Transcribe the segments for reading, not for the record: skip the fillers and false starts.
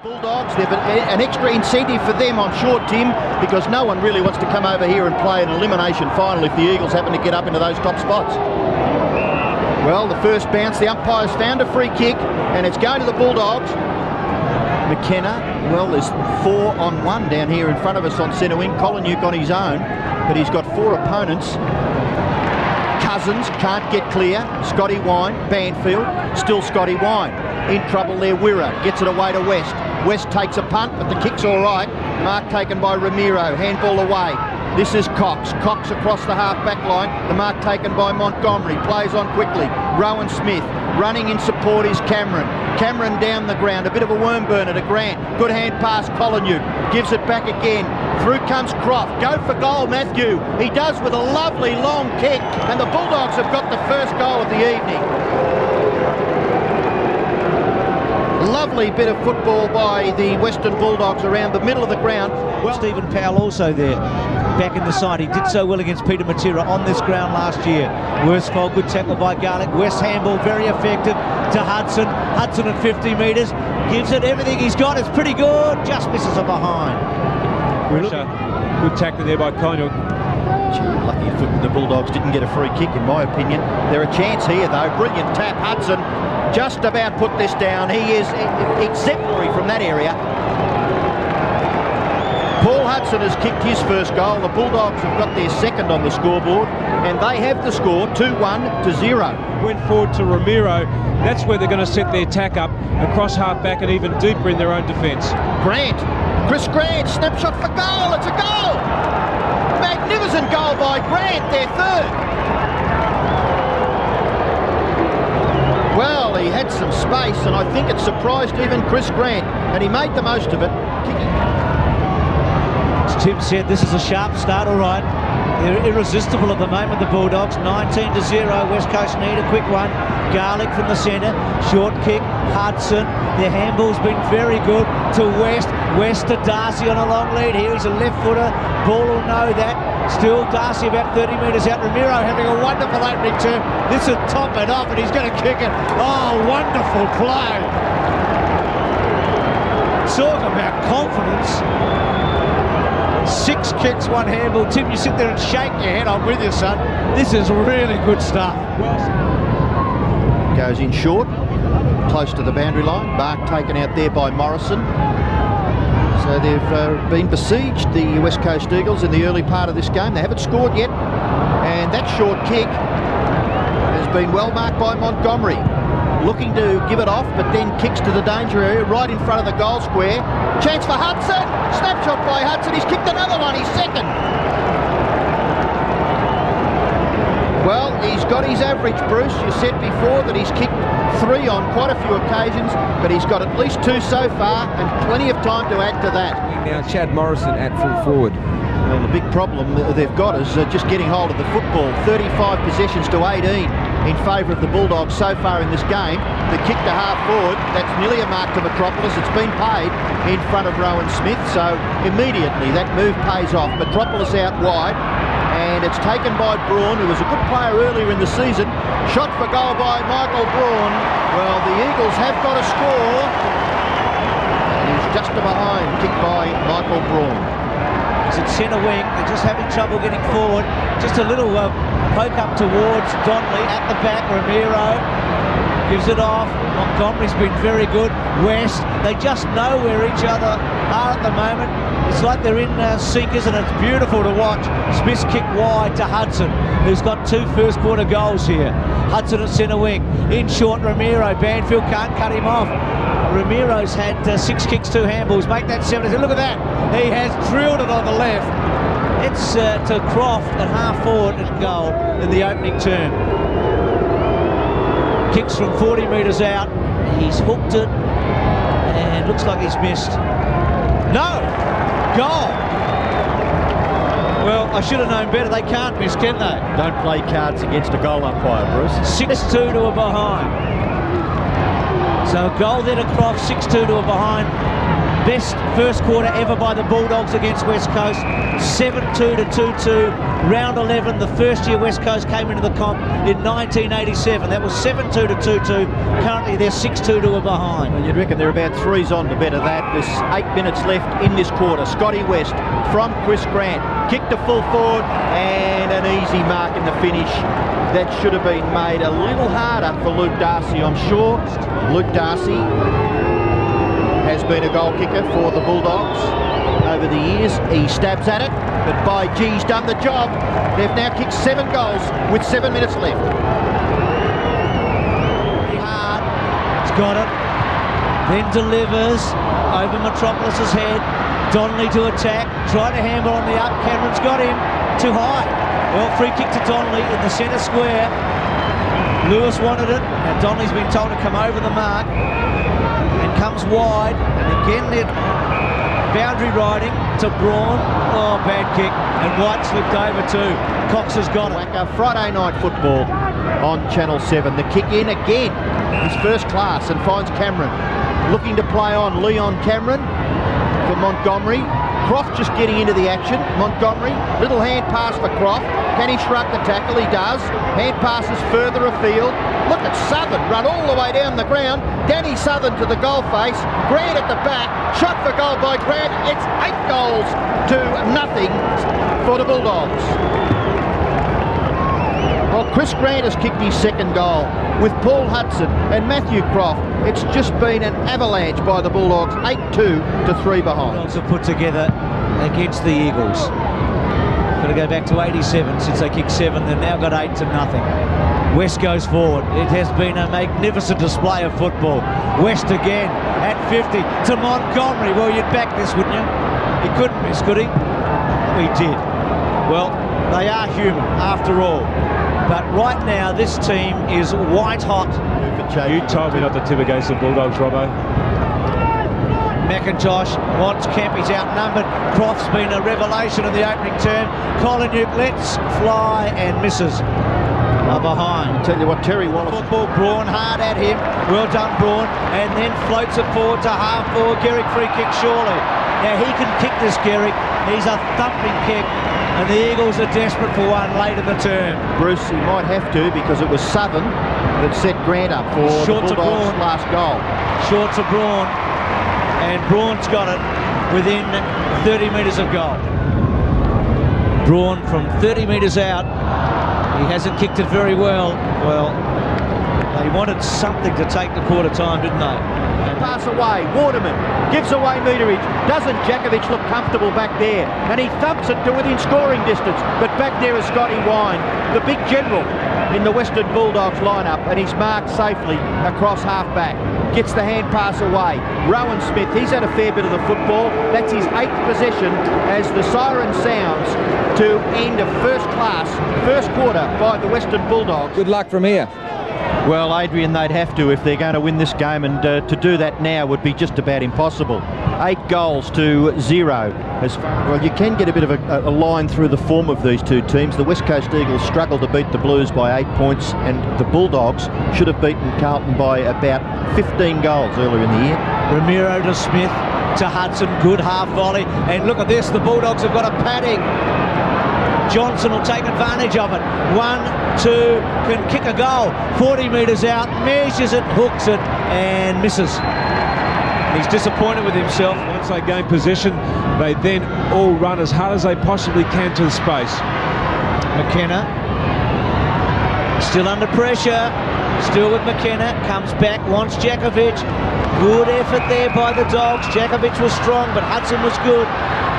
Bulldogs, they've an extra incentive for them, I'm sure, Tim, because no one really wants to come over here and play an elimination final if the Eagles happen to get up into those top spots. Well, the first bounce, the umpire's found a free kick, and it's going to the Bulldogs. McKenna, well, there's 4 on 1 down here in front of us on centre wing. Colin on his own, but he's got 4 opponents. Cousins can't get clear. Scotty Wine, Banfield, still Scotty Wine. In trouble there, Wirra gets it away to West. West takes a punt, but the kick's all right. Mark taken by Ramiro, handball away. This is Cox. Cox across the half-back line. The mark taken by Montgomery. Plays on quickly. Rowan Smith. Running in support is Cameron. Cameron down the ground. A bit of a worm burner to Grant. Good hand pass, Colin. Gives it back again. Through comes Croft. Go for goal, Matthew. He does with a lovely long kick. And the Bulldogs have got the first goal of the evening. Lovely bit of football by the Western Bulldogs around the middle of the ground. Well, Stephen Powell also there, back in the side. He did so well against Peter Matera on this ground last year. Worsfold, good tackle by Garlick. West handball, very effective to Hudson. Hudson at 50 metres, gives it everything he's got. It's pretty good, just misses it behind. Good tackle there by Conyock. Lucky the Bulldogs didn't get a free kick, in my opinion. They're a chance here, though. Brilliant tap. Hudson just about put this down. He is exemplary from that area. Paul Hudson has kicked his first goal. The Bulldogs have got their second on the scoreboard, and they have the score 2-1 to 0. Went forward to Ramiro. That's where they're going to set their attack up across half-back and even deeper in their own defence. Grant. Chris Grant, snapshot for goal. It's a goal. Magnificent goal by Grant, their third. Well, he had some space, and I think it surprised even Chris Grant, and he made the most of it. As Tim said, this is a sharp start, all right. They're irresistible at the moment, the Bulldogs. 19 to 0. West Coast need a quick one. Garlick from the centre. Short kick. Hudson. Their handball's been very good to West. West to Darcy on a long lead here. He's a left footer. Ball will know that. Still Darcy about 30 metres out. Ramiro having a wonderful opening turn. This will top it off, and he's going to kick it. Oh, wonderful play. Talk about confidence. 6 kicks, 1 handball. Tim, you sit there and shake your head. I'm with you, son. This is really good stuff. Goes in short, close to the boundary line. Bark taken out there by Morrison. So they've been besieged, the West Coast Eagles, in the early part of this game. They haven't scored yet. And that short kick has been well marked by Montgomery. Looking to give it off, but then kicks to the danger area right in front of the goal square. Chance for Hudson. Snapshot by Hudson. He's kicked another one. He's second. Well, he's got his average, Bruce. You said before that he's kicked 3 on quite a few occasions, but he's got at least 2 so far and plenty of time to add to that. Now Chad Morrison at full forward. Well, the big problem they've got is just getting hold of the football. 35 possessions to 18 in favour of the Bulldogs so far in this game. The kick to half forward, that's nearly a mark to Metropolis. It's been paid in front of Rowan Smith, so immediately that move pays off. Metropolis out wide, and it's taken by Braun, who was a good player earlier in the season. Shot for goal by Michael Braun. Well, the Eagles have got a score. And he's just behind, kicked by Michael Braun. He's at centre wing. They're just having trouble getting forward. Just a little poke up towards Donnelly at the back. Ramiro gives it off. Montgomery's been very good. West, they just know where each other are at the moment. It's like they're in sync, isn't it? It's beautiful to watch. Smith's kick wide to Hudson, who's got 2 first quarter goals here. Hudson at centre wing. In short, Ramiro. Banfield can't cut him off. Ramiro's had 6 kicks, 2 handballs. Make that 7. Look at that. He has drilled it on the left. It's to Croft at half forward and goal in the opening term. Kicks from 40 metres out. He's hooked it. And looks like he's missed. No! Goal! Well, I should have known better. They can't miss, can they? Don't play cards against a goal umpire, Bruce. 6-2 to a behind. So a goal there to Croft, 6-2 to a behind. Best first quarter ever by the Bulldogs against West Coast. 7-2 to 2-2. Round 11, the first year West Coast came into the comp in 1987. That was 7-2 to 2-2. Currently they're 6-2 to a behind. Well, you'd reckon they're about 3s on to better that. There's 8 minutes left in this quarter. Scotty West from Chris Grant. Kick to full forward and an easy mark in the finish. That should have been made a little harder for Luke Darcy, I'm sure. Luke Darcy has been a goal kicker for the Bulldogs over the years. He stabs at it, but by G, he's done the job. They've now kicked 7 goals with 7 minutes left. Hard, he's got it, then delivers over Metropolis's head. Donnelly to attack, trying to handle on the up. Cameron's got him too high. Well, free kick to Donnelly in the centre square. Lewis wanted it, and Donnelly's been told to come over the mark and comes wide. And again, they're boundary riding to Braun. Oh, bad kick, and White slipped over too. Cox has got it. W.A.C.A Friday night football on Channel 7. The kick in again. He's first class and finds Cameron. Looking to play on Leon Cameron for Montgomery. Croft just getting into the action. Montgomery, little hand pass for Croft. Can he shrug the tackle? He does. Hand passes further afield. Look at Southern run all the way down the ground. Danny Southern to the goal face. Grant at the back. Shot for goal by Grant. It's 8 goals to nothing for the Bulldogs. Well, Chris Grant has kicked his second goal with Paul Hudson and Matthew Croft. It's just been an avalanche by the Bulldogs, 8-2 to 3 behind. Bulldogs have put together against the Eagles. Got to go back to 87 since they kicked 7. They've now got 8 to nothing. West goes forward. It has been a magnificent display of football. West again at 50 to Montgomery. Well, you'd back this, wouldn't you? He couldn't miss, could he? He did. Well, they are human after all. But right now, this team is white hot. You told me not to tip against the Bulldogs, Robbo. McIntosh wants Kemp, he's outnumbered. Croft's been a revelation in the opening term. Colin-Nuke lets fly and misses. Behind. I'll tell you what, Terry Wallace. Football, Braun hard at him. Well done, Braun. And then floats it forward to half forward. Garrick free kick, surely. Now he can kick this, Garrick. He's a thumping kick. And the Eagles are desperate for one late in the term. Bruce, he might have to because it was Southern that set Grant up for Short the Bulldogs' last goal. Short to Braun. And Braun's got it within 30 metres of goal. Braun from 30 metres out. He hasn't kicked it very well. Well, they wanted something to take the quarter time, didn't they? Pass away, Waterman gives away meterage. Doesn't Djakovic look comfortable back there? And he thumps it to within scoring distance. But back there is Scotty Wine, the big general in the Western Bulldogs lineup, and he's marked safely across half-back. Gets the hand pass away. Rowan Smith, he's had a fair bit of the football. That's his 8th possession as the siren sounds to end a first-class first quarter by the Western Bulldogs. Good luck from here. Well, Adrian, they'd have to if they're going to win this game, and to do that now would be just about impossible. 8 goals to 0. Well, you can get a bit of a line through the form of these two teams. The West Coast Eagles struggled to beat the Blues by 8 points, and the Bulldogs should have beaten Carlton by about 15 goals earlier in the year. Ramiro to Smith to Hudson, good half volley. And look at this, the Bulldogs have got a padding. Johnson will take advantage of it. 1-2, can kick a goal. 40 metres out, measures it, hooks it, and misses. He's disappointed with himself. Once they gain possession, they then all run as hard as they possibly can to the space. McKenna, still under pressure. Still with McKenna, comes back, wants Djakovic. Good effort there by the Dogs. Djakovic was strong, but Hudson was good.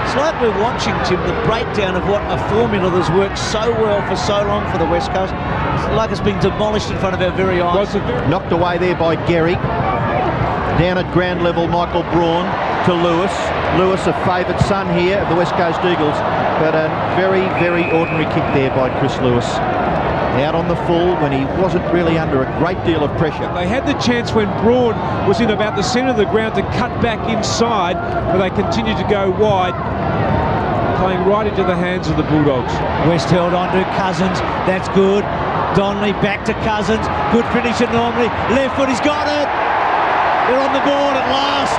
It's like we're watching, Tim, the breakdown of what a formula that's worked so well for so long for the West Coast. It's like it's been demolished in front of our very eyes. Knocked away there by Gehrig. Down at ground level, Michael Braun to Lewis. Lewis, a favoured son here of the West Coast Eagles, but a very, very ordinary kick there by Chris Lewis. Out on the full when he wasn't really under a great deal of pressure. They had the chance when Braun was in about the centre of the ground to cut back inside, but they continued to go wide, playing right into the hands of the Bulldogs. West held on to Cousins, that's good. Donnelly back to Cousins, good finisher normally. Left foot, he's got it! They're on the board at last.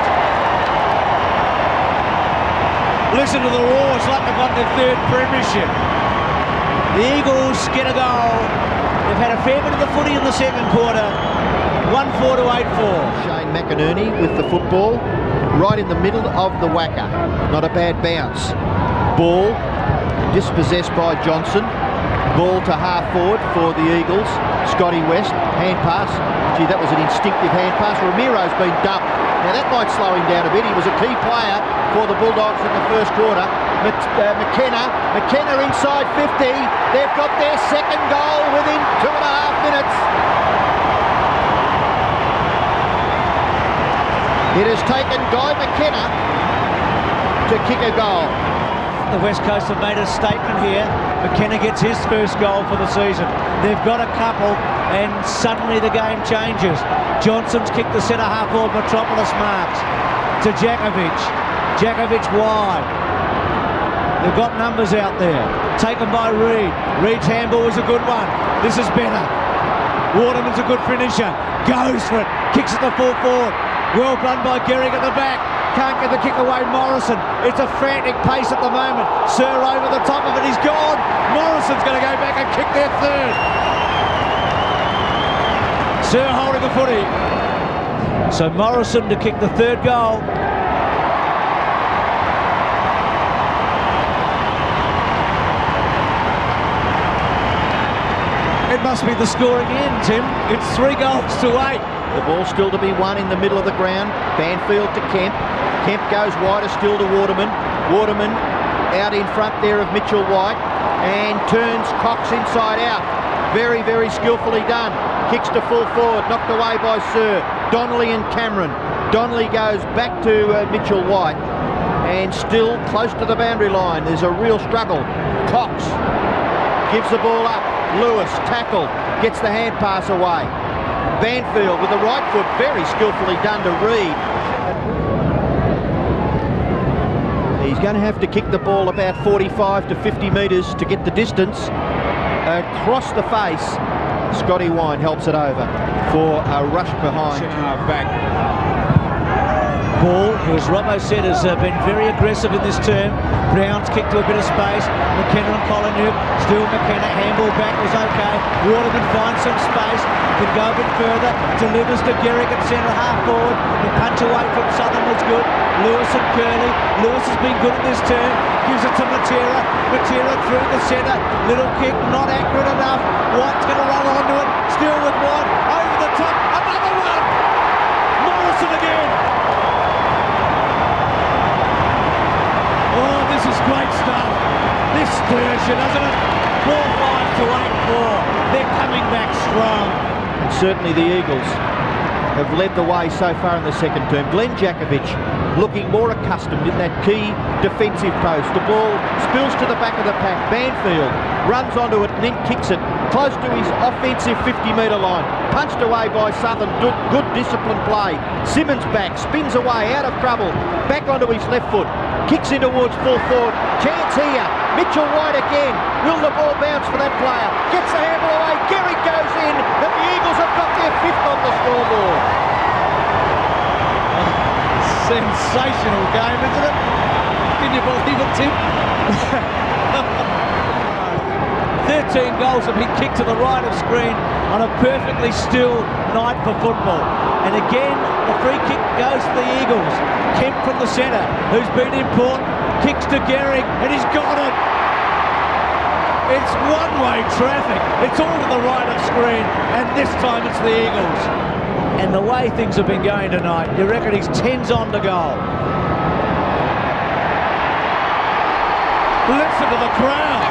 Listen to the roar. It's like they've won their third premiership. The Eagles get a goal. They've had a fair bit of the footy in the second quarter. 1-4 to 8-4. Shane McAvaney with the football right in the middle of the W.A.C.A. Not a bad bounce. Ball dispossessed by Johnson. Ball to half forward for the Eagles. Scotty West, hand pass. Gee, that was an instinctive hand pass. Ramiro's been dumped. Now that might slow him down a bit. He was a key player for the Bulldogs in the first quarter. McKenna inside 50. They've got their second goal within 2.5 minutes. It has taken Guy McKenna to kick a goal. The West Coast have made a statement here. McKenna gets his first goal for the season. They've got a couple and suddenly the game changes. Johnson's kicked the centre half forward, Metropolis marks to Djakovic. Djakovic wide. They've got numbers out there. Taken by Reid. Reid's handball was a good one. This is better. Waterman's a good finisher. Goes for it. Kicks at the full forward. Well done by Gehrig at the back. Can't get the kick away, Morrison. It's a frantic pace at the moment. Sir over the top of it, he's gone. Morrison's going to go back and kick their third. Sir holding the footy. So Morrison to kick the third goal. It must be the scoring end, Tim. It's 3 goals to 8. The ball still to be won in the middle of the ground. Banfield to Kemp. Kemp goes wider still to Waterman. Waterman out in front there of Mitchell White and turns Cox inside out. Very, very skillfully done. Kicks to full forward, knocked away by Sir. Donnelly and Cameron. Donnelly goes back to Mitchell White and still close to the boundary line. There's a real struggle. Cox gives the ball up. Lewis, tackle, gets the hand pass away. Banfield with the right foot, very skillfully done to Reid. He's going to have to kick the ball about 45 to 50 metres to get the distance. Across the face, Scotty Wine helps it over for a rush behind. Back. Ball, who as Robbo said has been very aggressive in this term. Brown's kicked to a bit of space. McKenna and Collinwood. Still McKenna, handball back was okay. Waterman finds some space, can go a bit further, delivers to Gehrig at centre half forward. The punch away from Southern was good. Lewis and Curley. Lewis has been good in this turn. Gives it to Matera. Matera through the centre. Little kick, not accurate enough. White's going to run onto it. Still with White. Over the top. Another one. Morrison again. Oh, this is great stuff. This stirs you, doesn't it? 4-5 to 8-4. They're coming back strong. And certainly the Eagles have led the way so far in the second term. Glenn Djakovic looking more accustomed in that key defensive post. The ball spills to the back of the pack. Banfield runs onto it and then kicks it close to his offensive 50-metre line. Punched away by Southern. Good disciplined play. Simmons back, spins away, out of trouble. Back onto his left foot. Kicks in towards full forward. Chance here. Mitchell White again. Will the ball bounce for that player? Gets the handball away. Gehrig goes in. And the Eagles have got their 5th on the scoreboard. Sensational game, isn't it? Can you believe it, Tim? 13 goals have been kicked to the right of screen on a perfectly still night for football. And again, the free kick goes to the Eagles. Kemp from the centre, who's been important, kicks to Gehrig, and he's got it. It's one-way traffic. It's all to the right of screen, and this time it's the Eagles. And the way things have been going tonight, you reckon he's 10's on to goal. Listen to the crowd.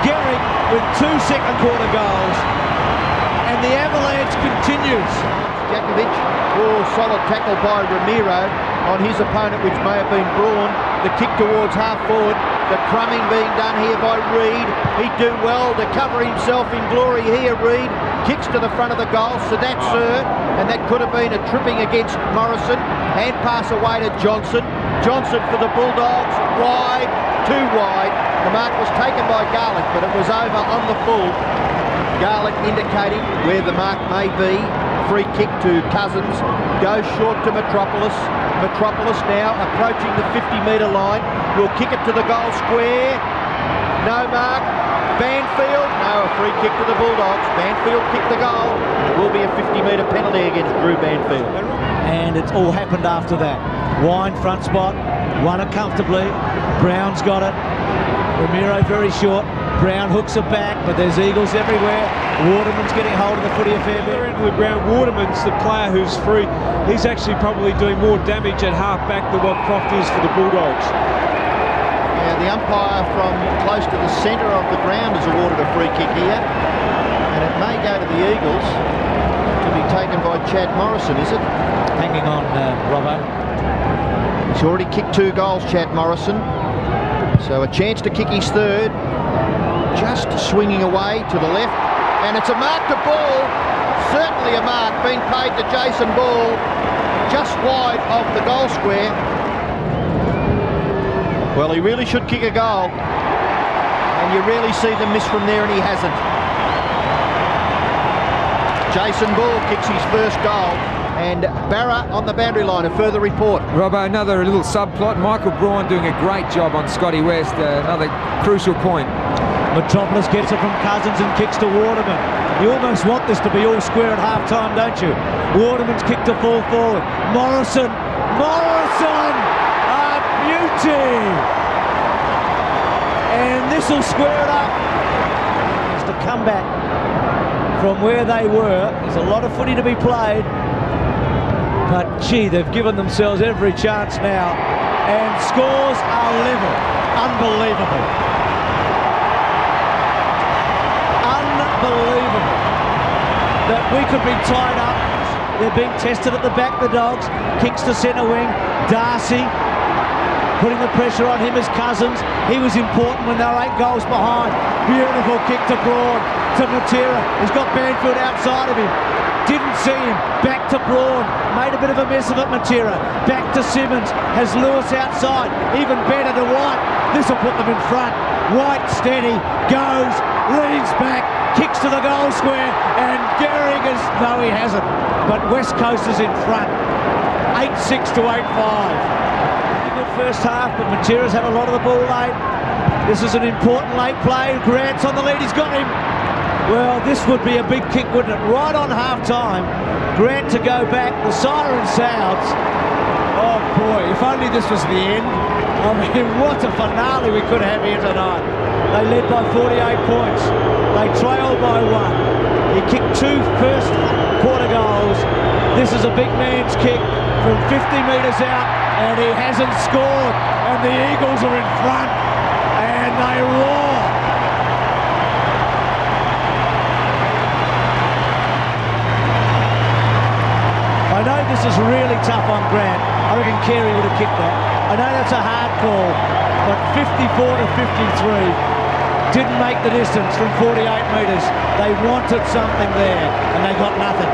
Gehrig with 2 second quarter goals, and the avalanche continues. Djakovic, solid tackle by Ramiro on his opponent, which may have been Braun. The kick towards half forward. The crumbing being done here by Reid. He'd do well to cover himself in glory here, Reid. Kicks to the front of the goal, so that's Sir, and that could have been a tripping against Morrison. Hand pass away to Johnson. Johnson for the Bulldogs, wide, too wide. The mark was taken by Garlick, but it was over on the full. Garlick indicating where the mark may be free kick to Cousins, goes short to Metropolis. Metropolis now approaching the 50-metre line, will kick it to the goal square. No mark. Banfield, no, a free kick to the Bulldogs. Banfield kicked the goal. It will be a 50-metre penalty against Drew Banfield. And it's all happened after that. Wine front spot, won it comfortably. Brown's got it. Ramiro very short. Brown hooks it back, but there's Eagles everywhere. Waterman's getting hold of the footy a fair bit. End of the ground, Waterman's the player who's free. He's actually probably doing more damage at half back than what Croft is for the Bulldogs. Yeah, the umpire from close to the centre of the ground has awarded a free kick here, and it may go to the Eagles, to be taken by Chad Morrison, is it? Hanging on, Robbo. He's already kicked 2 goals, Chad Morrison, so a chance to kick his third. Just swinging away to the left, and it's a mark to Ball. Certainly a mark being paid to Jason Ball, just wide of the goal square. Well, he really should kick a goal, and you rarely see them miss from there, and he hasn't. Jason Ball kicks his first goal, and Barra on the boundary line. A further report. Robbo, another little subplot. Michael Braun doing a great job on Scotty West. Another crucial point. Metropolis gets it from Cousins and kicks to Waterman. You almost want this to be all square at half-time, don't you? Waterman's kick to fall forward. Morrison! Morrison! A beauty! And this will square it up. It's to come back from where they were. There's a lot of footy to be played. But, gee, they've given themselves every chance now. And scores are level. Unbelievable. Unbelievable that we could be tied up. They're being tested at the back, the Dogs. Kicks to centre wing. Darcy putting the pressure on him as Cousins. He was important when they were 8 goals behind. Beautiful kick to Braun, to Matera. He's got Banfield outside of him. Didn't see him. Back to Braun. Made a bit of a mess of it, Matera. Back to Simmons. Has Lewis outside. Even better to White. This will put them in front. White steady. Goes. Leans back. Kicks to the goal square. And Gehrig is... No, he hasn't. But West Coast is in front. 8-6 to 8-5. Good first half, but Matera's had a lot of the ball late. This is an important late play. Grant's on the lead. He's got him. Well, this would be a big kick, wouldn't it? Right on half-time, Grant to go back. The siren sounds. Oh, boy, if only this was the end. I mean, what a finale we could have here tonight. They led by 48 points. They trailed by 1. He kicked 2 first quarter goals. This is a big man's kick from 50 metres out, and he hasn't scored. And the Eagles are in front, and they roar. I know this is really tough on Grant. I reckon Carey would have kicked that. I know that's a hard call, but 54 to 53 didn't make the distance from 48 metres. They wanted something there, and they got nothing.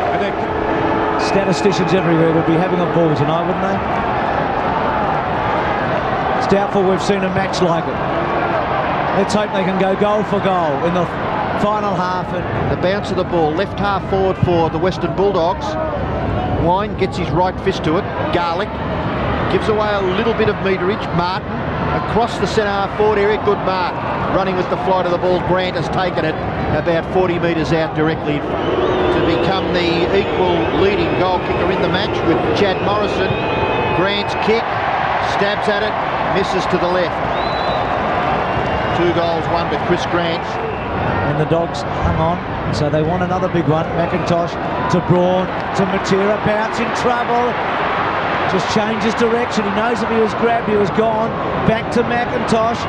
Statisticians everywhere would be having a ball tonight, wouldn't they? It's doubtful we've seen a match like it. Let's hope they can go goal for goal in the final half. And the bounce of the ball, left half forward for the Western Bulldogs. Wine gets his right fist to it. Garlic gives away a little bit of meterage. Martin across the centre half forward area. Good mark. Running with the flight of the ball. Grant has taken it about 40 metres out directly to become the equal leading goal kicker in the match with Chad Morrison. Grant's kick, stabs at it, misses to the left. 2 goals, 1 to Chris Grant. And the Dogs hung on, so they want another big one. McIntosh to Braun, to Matera, bounce in trouble. Just changes direction. He knows if he was grabbed, he was gone. Back to McIntosh.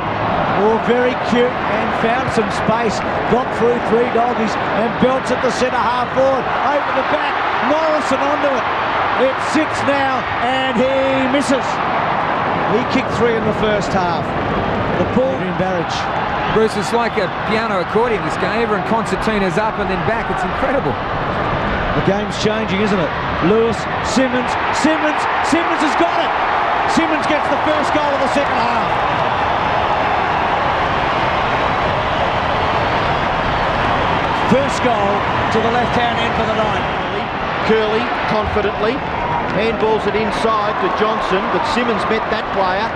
Oh, very cute, and found some space. Got through 3 doggies and belts at the centre half forward. Over the back, Morrison onto it. It sits now, and he misses. He kicked 3 in the first half. The ball in Barrage. Bruce, it's like a piano accordion this game. Everyone concertina's up and then back. It's incredible. The game's changing, isn't it? Lewis, Simmons has got it. Simmons gets the first goal of the second half. First goal to the left-hand end for the night. Curley confidently. Handballs it inside to Johnson, but Simmons met that player.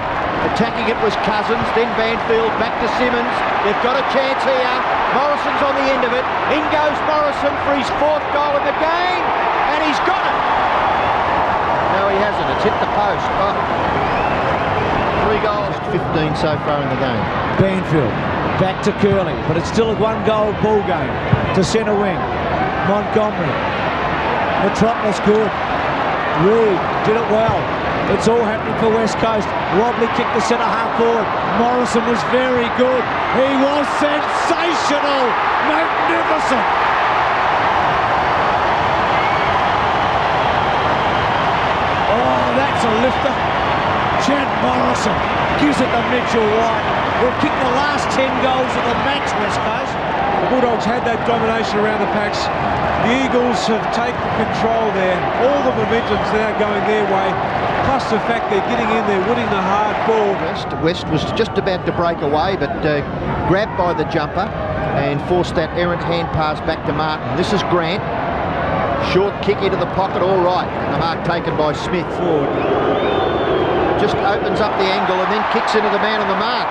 Attacking it was Cousins, then Banfield back to Simmons. They've got a chance here. Morrison's on the end of it. In goes Morrison for his 4th goal in the game, and he's got it. No, he hasn't. It's hit the post. Oh. 3 goals, 15 so far in the game. Banfield back to Curley, but it's still a 1-goal ball game to centre wing. Montgomery. Metropolis good. Reed did it well. It's all happening for West Coast. Robley kicked the centre half forward. Morrison was very good. He was sensational. Magnificent. Oh, that's a lifter. Chad Morrison gives it to Mitchell White. We've kicked the last 10 goals of the match, West Coast. The Bulldogs had that domination around the packs. The Eagles have taken control there. All the momentum's now going their way. Plus the fact they're getting in there, winning the hard ball. West was just about to break away, but grabbed by the jumper and forced that errant hand pass back to Martin. This is Grant. Short kick into the pocket, all right. And the mark taken by Smith. Forward. Just opens up the angle and then kicks into the man on the mark.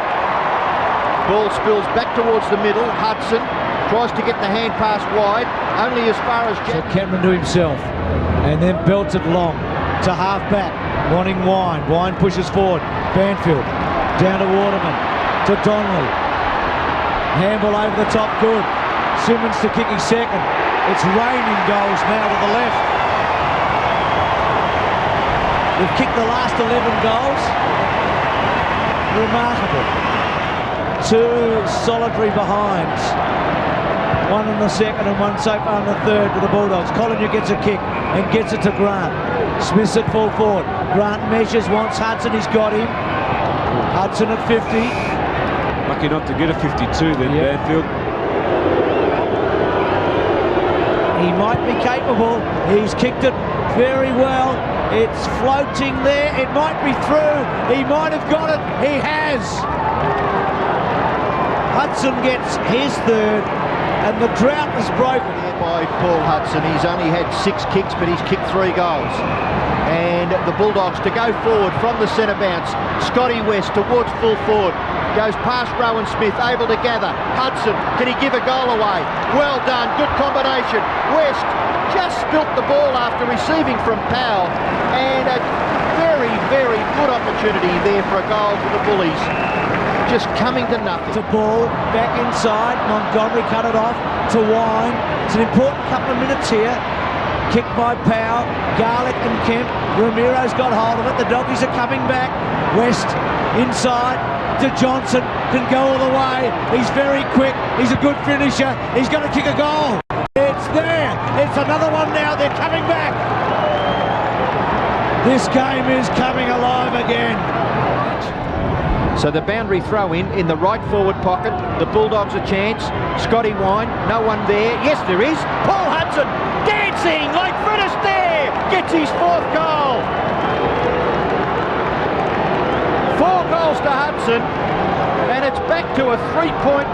Ball spills back towards the middle. Hudson tries to get the hand pass wide, only as far as... So Cameron to himself, and then belted long to half back, wanting Wine. Wine pushes forward. Banfield down to Waterman, to Donnelly. Handball over the top, good. Simmons to kick his 2nd. It's raining goals now to the left. They've kicked the last 11 goals. Remarkable. 2 solitary behinds. 1 in the 2nd and 1 so far in the 3rd for the Bulldogs. Collier gets a kick and gets it to Grant. Smith's at full forward. Grant measures, wants Hudson, he's got him. Hudson at 50. Lucky not to get a 52 then, Banfield. He might be capable. He's kicked it very well. It's floating there. It might be through. He might have got it. He has. Hudson gets his 3rd, and the drought is broken. By Paul Hudson. He's only had 6 kicks, but he's kicked 3 goals. And the Bulldogs to go forward from the centre bounce. Scotty West towards full forward. Goes past Rowan Smith, able to gather. Hudson, can he give a goal away? Well done, good combination. West just spilt the ball after receiving from Powell. And a very, very good opportunity there for a goal for the Bullies. Just coming to nothing. To ball, back inside. Montgomery cut it off to Wine. It's an important couple of minutes here. Kicked by Powell, Garlick and Kemp. Ramiro's got hold of it. The Doggies are coming back. West inside to Johnson. Can go all the way. He's very quick. He's a good finisher. He's going to kick a goal. It's there. It's another one now. They're coming back. This game is coming alive again. So the boundary throw in the right forward pocket. The Bulldogs a chance. Scotty Wine, no one there. Yes, there is. Paul Hudson dancing like Fred Astaire. Gets his 4th goal. 4 goals to Hudson. And it's back to a 3-point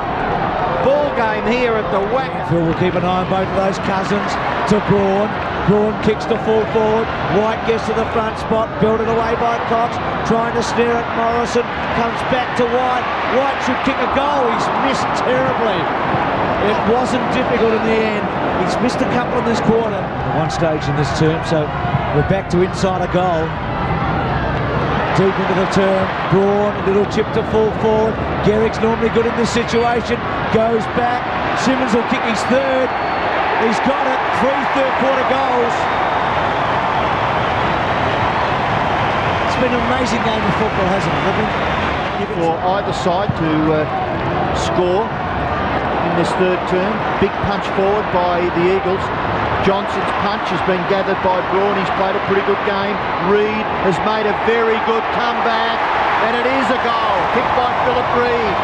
ball game here at the W.A.C.A. Phil will keep an eye on both of those. Cousins to Braun. Braun kicks to full forward. White gets to the front spot. Built it away by Cox. Trying to snare at Morrison. Comes back to White. White should kick a goal. He's missed terribly. It wasn't difficult in the end. He's missed a couple in this quarter. At one stage in this term, so we're back to inside a goal. Deep into the term. Braun, a little chip to full forward. Garrick's normally good in this situation. Goes back. Simmons will kick his 3rd. He's got it. 3 third-quarter goals. It's been an amazing game of football, hasn't it? For either side to score in this 3rd term. Big punch forward by the Eagles. Johnson's punch has been gathered by Braun. He's played a pretty good game. Reed has made a very good comeback. And it is a goal. Kicked by Philip Reed.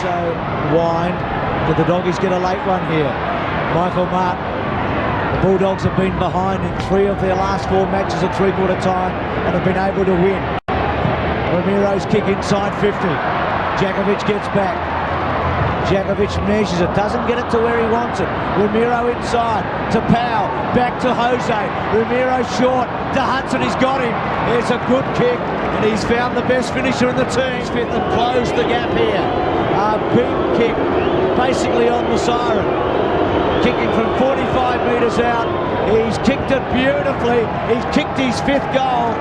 So, Wine. Did the Doggies get a late one here? Michael Martin. The Bulldogs have been behind in 3 of their last 4 matches at 3/4 time and have been able to win. Ramiro's kick inside 50. Jakovic gets back. Djakovic measures it, doesn't get it to where he wants it. Ramiro inside to Powell, back to Jose. Ramiro short to Hudson, he's got him. It's a good kick, and he's found the best finisher in the team. Fifth and closed the gap here. A big kick, basically on the siren. Kicking from 45 metres out. He's kicked it beautifully. He's kicked his 5th goal,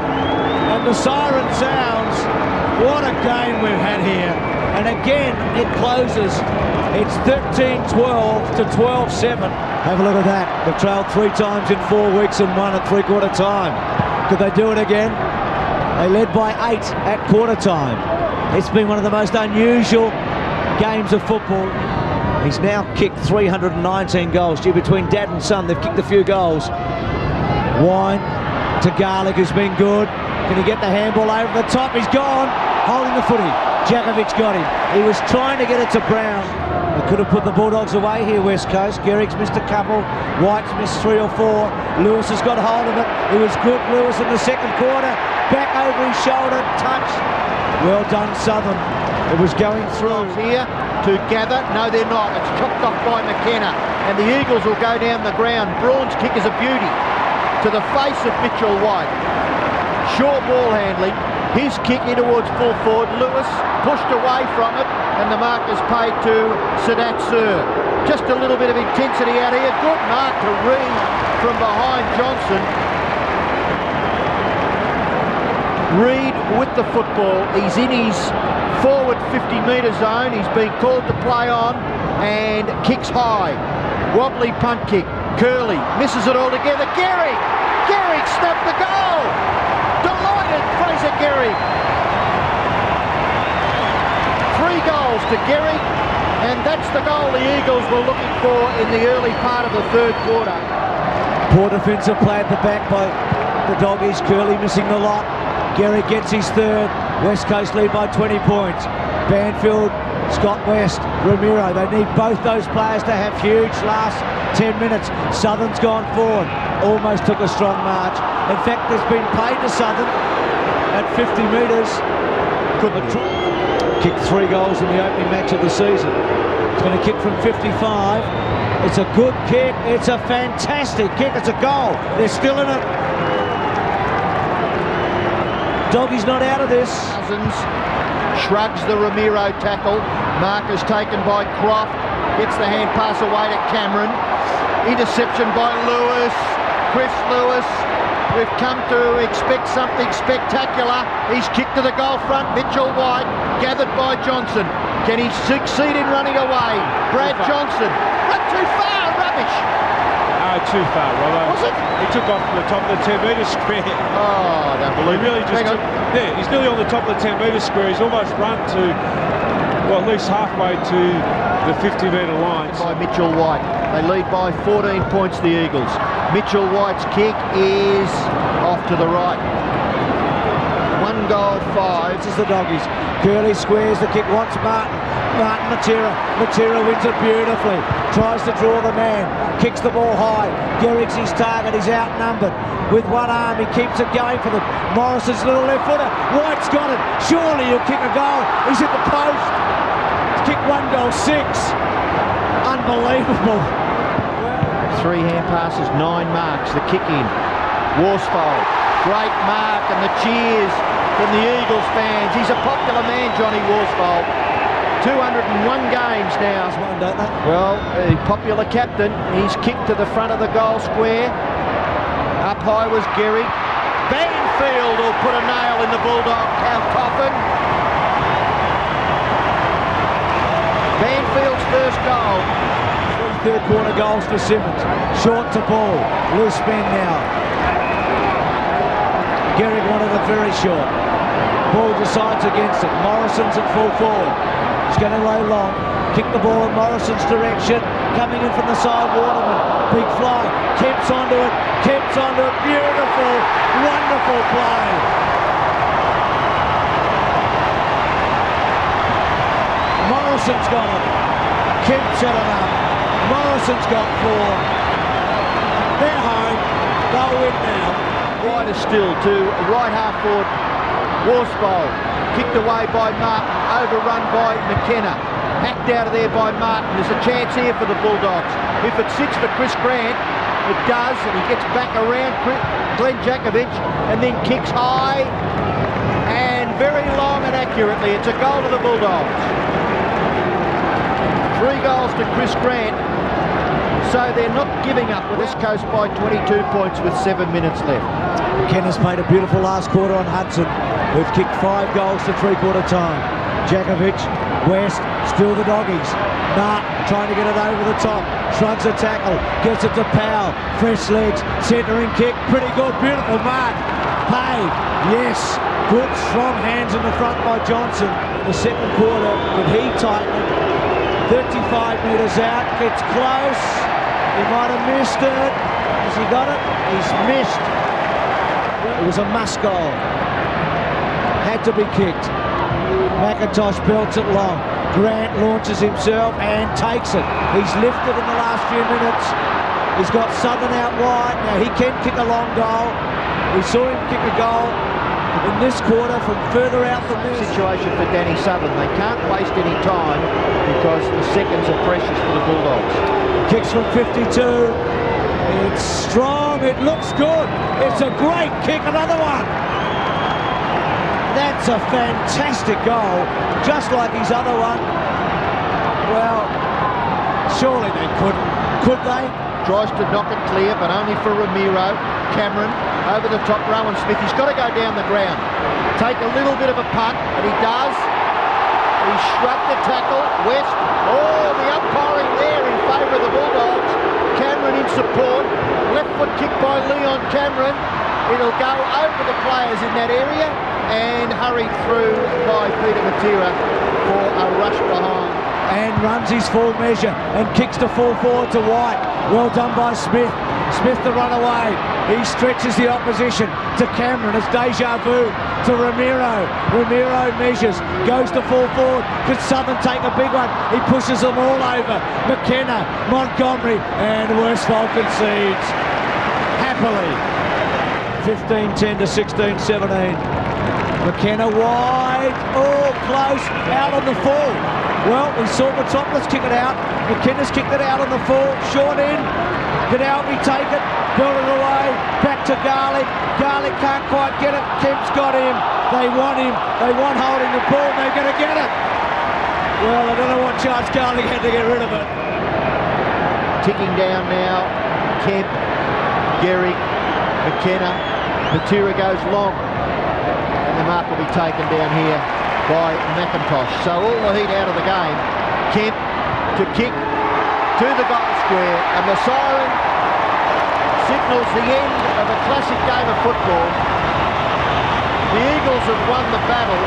and the siren sounds. What a game we've had here. And again, it closes. It's 13-12 to 12-7. Have a look at that. They've trailed 3 times in 4 weeks and won at 3/4 time. Could they do it again? They led by 8 at quarter time. It's been one of the most unusual games of football. He's now kicked 319 goals. Due between dad and son, they've kicked a few goals. Wine to Garlic, who's been good. Can he get the handball over the top? He's gone. Holding the footy. Djakovic got him. He was trying to get it to Brown. They could have put the Bulldogs away here, West Coast. Gehrig's missed a couple. White's missed 3 or 4. Lewis has got hold of it. It was good, Lewis, in the 2nd quarter. Back over his shoulder, touch. Well done, Southern. It was going through. Here to gather. No, they're not. It's chopped off by McKenna. And the Eagles will go down the ground. Braun's kick is a beauty. To the face of Mitchell White. Sure ball handling. His kick in towards full forward. Lewis pushed away from it, and the mark is paid to Sadat Sir. Just a little bit of intensity out here. Good mark to Reid from behind Johnson. Reid with the football. He's in his forward 50-metre zone. He's been called to play on and kicks high. Wobbly punt kick. Curley misses it altogether. Gehrig snapped the goal. Delighted Fraser Gehrig. 3 goals to Gehrig, and that's the goal the Eagles were looking for in the early part of the 3rd quarter. Poor defensive play at the back by the Doggies. Curley missing the lot. Gehrig gets his 3rd. West Coast lead by 20 points. Banfield, Scott West, Ramiro. They need both those players to have huge last 10 minutes. Southern's gone forward. Almost took a strong march. In fact, there's been paid to Southern at 50 metres. Couldn't kick 3 goals in the opening match of the season. It's going to kick from 55. It's a good kick. It's a fantastic kick. It's a goal. They're still in it. Doggy's not out of this. Cousins shrugs the Ramiro tackle. Mark is taken by Croft. Gets the hand pass away to Cameron. Interception by Lewis. Chris Lewis. We've come to expect something spectacular. He's kicked to the goal front. Mitchell White gathered by Johnson. Can he succeed in running away? Brad Johnson. Run too far. Rubbish. Too far, Robbo. Was it? He took off from the top of the 10-metre square. Oh, I don't believe He really just took, yeah, he's nearly on the top of the 10-metre square. He's almost run to, well, at least halfway to the 50-metre line. By Mitchell White. They lead by 14 points, the Eagles. Mitchell White's kick is off to the right. 1 goal, 5. This is the Doggies. Curley squares the kick, wants Martin. Matera wins it beautifully. Tries to draw the man. Kicks the ball high. Gehrig's his target. He's outnumbered. With one arm, he keeps it going for them. Morrison's little left footer. White's got it. Surely he'll kick a goal. He's at the post. He's kicked 1 goal, 6. Unbelievable. 3 hand passes, 9 marks. The kick in. Worsfold. Great mark, and the cheers from the Eagles fans. He's a popular man, Johnny Worsfold. 201 games now. One, don't they? Well, a popular captain. He's kicked to the front of the goal square. Up high was Gehrig. Banfield will put a nail in the Bulldog coffin. Banfield's first goal. 3 3rd quarter goals for Simmons. Short to ball. Loose man now. Gehrig wanted it very short. Ball decides against it. Morrison's at full forward. He's going to lay long. Kick the ball in Morrison's direction. Coming in from the side, Waterman. Big fly. Kemp's onto it. Kemp's onto it. Beautiful. Wonderful play. Morrison's got it. Kemp set it up. Morrison's got 4. They're home. They'll win now. Wider still to right half forward. Worsfold kicked away by Martin, overrun by McKenna. hacked out of there by Martin. There's a chance here for the Bulldogs. If it sits for Chris Grant, it does, and he gets back around Glenn Jakovich and then kicks high and very long and accurately. It's a goal to the Bulldogs. 3 goals to Chris Grant. So they're not giving up with West Coast by 22 points with 7 minutes left. McKenna's played a beautiful last quarter on Hudson, who've kicked 5 goals to 3/4 time. Jakovich, West, still the Doggies. Martin trying to get it over the top, shrugs a tackle, gets it to Powell, fresh legs, centering kick, pretty good, beautiful mark. Pay, yes, good strong hands in the front by Johnson. The second quarter, but he tightened. 35 metres out, gets close. He might have missed it. Has he got it? He's missed. It was a must goal. Had to be kicked. McIntosh belts it long. Grant launches himself and takes it. He's lifted in the last few minutes. He's got Southern out wide. Now he can kick a long goal. We saw him kick a goal in this quarter from further out than this. Situation for Danny Southern. They can't waste any time because the seconds are precious for the Bulldogs. Kicks from 52. It's strong. It looks good. It's a great kick. Another one. That's a fantastic goal. Just like his other one. Well, surely they couldn't. Could they? Tries to knock it clear, but only for Ramiro. Cameron over the top. Rowan Smith. He's got to go down the ground. Take a little bit of a punt, and he does. He shrugged the tackle. West. Oh, the umpiring there in favour of the Bulldogs. Cameron in support. Left foot kick by Leon Cameron. It'll go over the players in that area and hurried through by Peter Matera for a rush behind. And runs his full measure and kicks the full forward to White. Well done by Smith. Smith the runaway. He stretches the opposition to Cameron. It's deja vu to Ramiro. Ramiro measures, goes to full forward. Could Southern take a big one? He pushes them all over. McKenna, Montgomery, and Worsfold concedes. Happily. 15-10 to 16-17. McKenna wide. Oh, close. Out on the full. Well, we saw the top. Let's kick it out. McKenna's kicked it out on the full. Short in. Gadalby take it. Build it away. Back to Garlick. Garlick can't quite get it. Kemp's got him. They want him. They want holding the ball. They're going to get it. Well, I don't know what chance Garlick had to get rid of it. Ticking down now. Kemp, Gehrig, McKenna. Matera goes long. And the mark will be taken down here by McIntosh. So all the heat out of the game. Kemp to kick to the goal square, and the siren signals the end of a classic game of football. The Eagles have won the battle,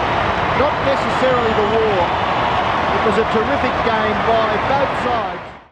not necessarily the war. It was a terrific game by both sides.